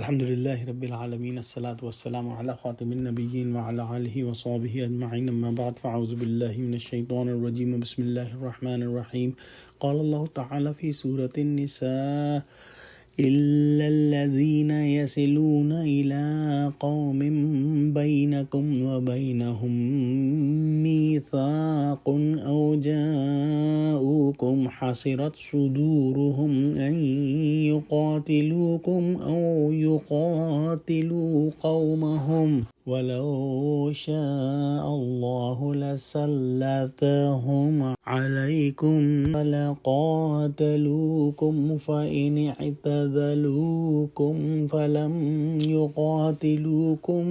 Alhamdulillahi Rabbil Alameen, As-salatu was-salamu ala khatimin nabiyyin wa ala alihi wa sahbihi ajma'in, amma ba'd, fa'auzu billahi minash shaitanir rajim, bismillahir rahmanir rahim. Qala Allah ta'ala fi Surah An-Nisa, إلا الذين يصلون إلى قوم بينكم وبينهم ميثاق أو جاءوكم حصرت صدورهم أن يقاتلوكم أو يقاتلوا قومهم ولو شاء الله لسلطهم عليكم فلقاتلوكم فإن اعتزلوكم فلم يقاتلوكم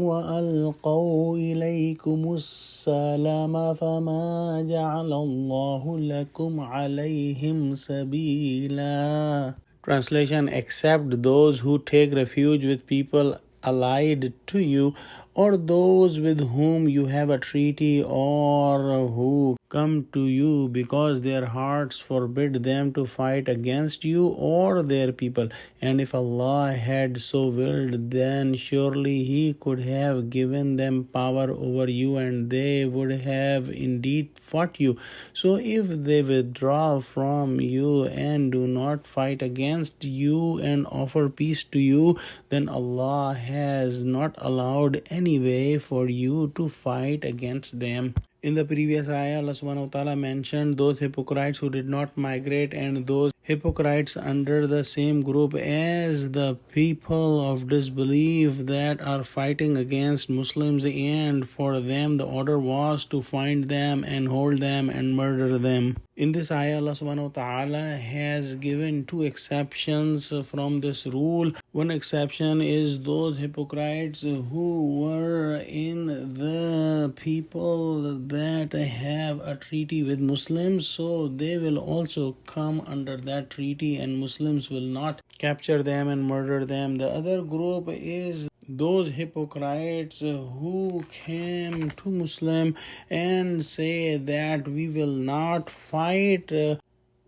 وألقوا إليكم السلام فما جعل الله لكم عليهم سبيلا. Translation: except those who take refuge with people allied to you, or those with whom you have a treaty, or who come to you because their hearts forbid them to fight against you or their people. And if Allah had so willed, then surely He could have given them power over you, and they would have indeed fought you. So if they withdraw from you and do not fight against you and offer peace to you, then Allah has not allowed any way for you to fight against them. In the previous ayah, Allah subhanahu wa ta'ala mentioned those hypocrites who did not migrate and those hypocrites under the same group as the people of disbelief that are fighting against Muslims, and for them the order was to find them and hold them and murder them. In this ayah, Allah subhanahu wa ta'ala has given two exceptions from this rule. One exception is those hypocrites who were in the people that have a treaty with Muslims, so they will also come under that treaty and Muslims will not capture them and murder them. The other group is those hypocrites who came to Muslim and say that we will not fight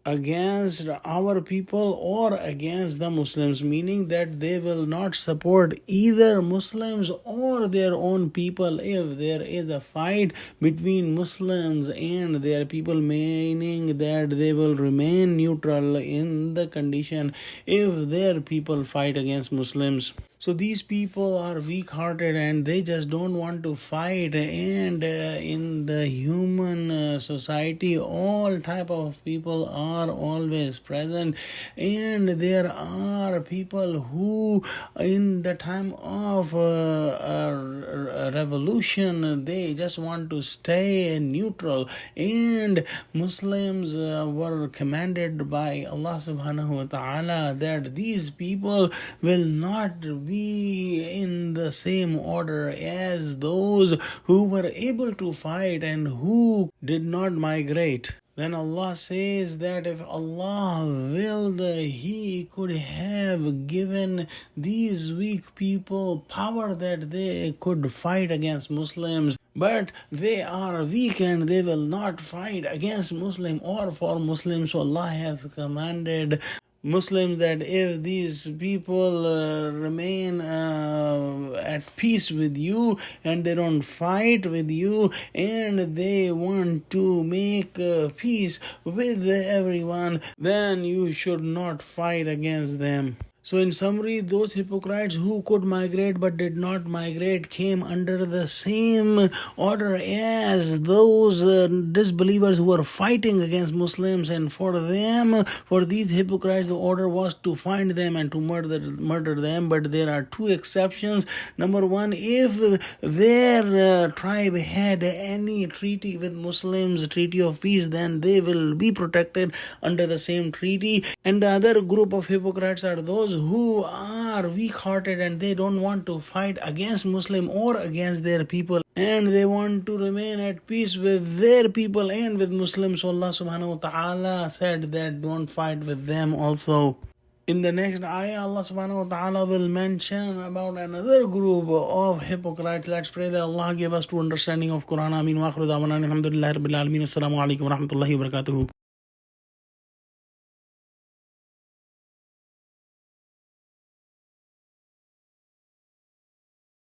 against our people or against the Muslims, meaning that they will not support either Muslims or their own people if there is a fight between Muslims and their people, meaning that they will remain neutral in the condition if their people fight against Muslims. So these people are weak-hearted and they just don't want to fight, and in the human society all type of people are always present, and there are people who in the time of a revolution they just want to stay neutral, and Muslims were commanded by Allah subhanahu wa ta'ala that these people will not be in the same order as those who were able to fight and who did not migrate. Then Allah says that if Allah willed, He could have given these weak people power that they could fight against Muslims, but they are weak and they will not fight against Muslim or for Muslims. So Allah has commanded Muslims that if these people remain at peace with you and they don't fight with you and they want to make peace with everyone, then you should not fight against them. So in summary, those hypocrites who could migrate but did not migrate came under the same order as those disbelievers who were fighting against Muslims, and for them, for these hypocrites, the order was to find them and to murder them. But there are two exceptions. Number one, if their tribe had any treaty with Muslims, treaty of peace, then they will be protected under the same treaty. And the other group of hypocrites are those who are weak-hearted and they don't want to fight against Muslim or against their people, and they want to remain at peace with their people and with Muslims. So Allah subhanahu wa ta'ala said that don't fight with them also. In the next ayah, Allah subhanahu wa ta'ala will mention about another group of hypocrites. Let's pray that Allah give us true understanding of Quran. Ameen wa akhiru da'wana alhamdulillahi rabbil alamin. Assalamu alaikum wa rahmatullahi wa barakatuhu.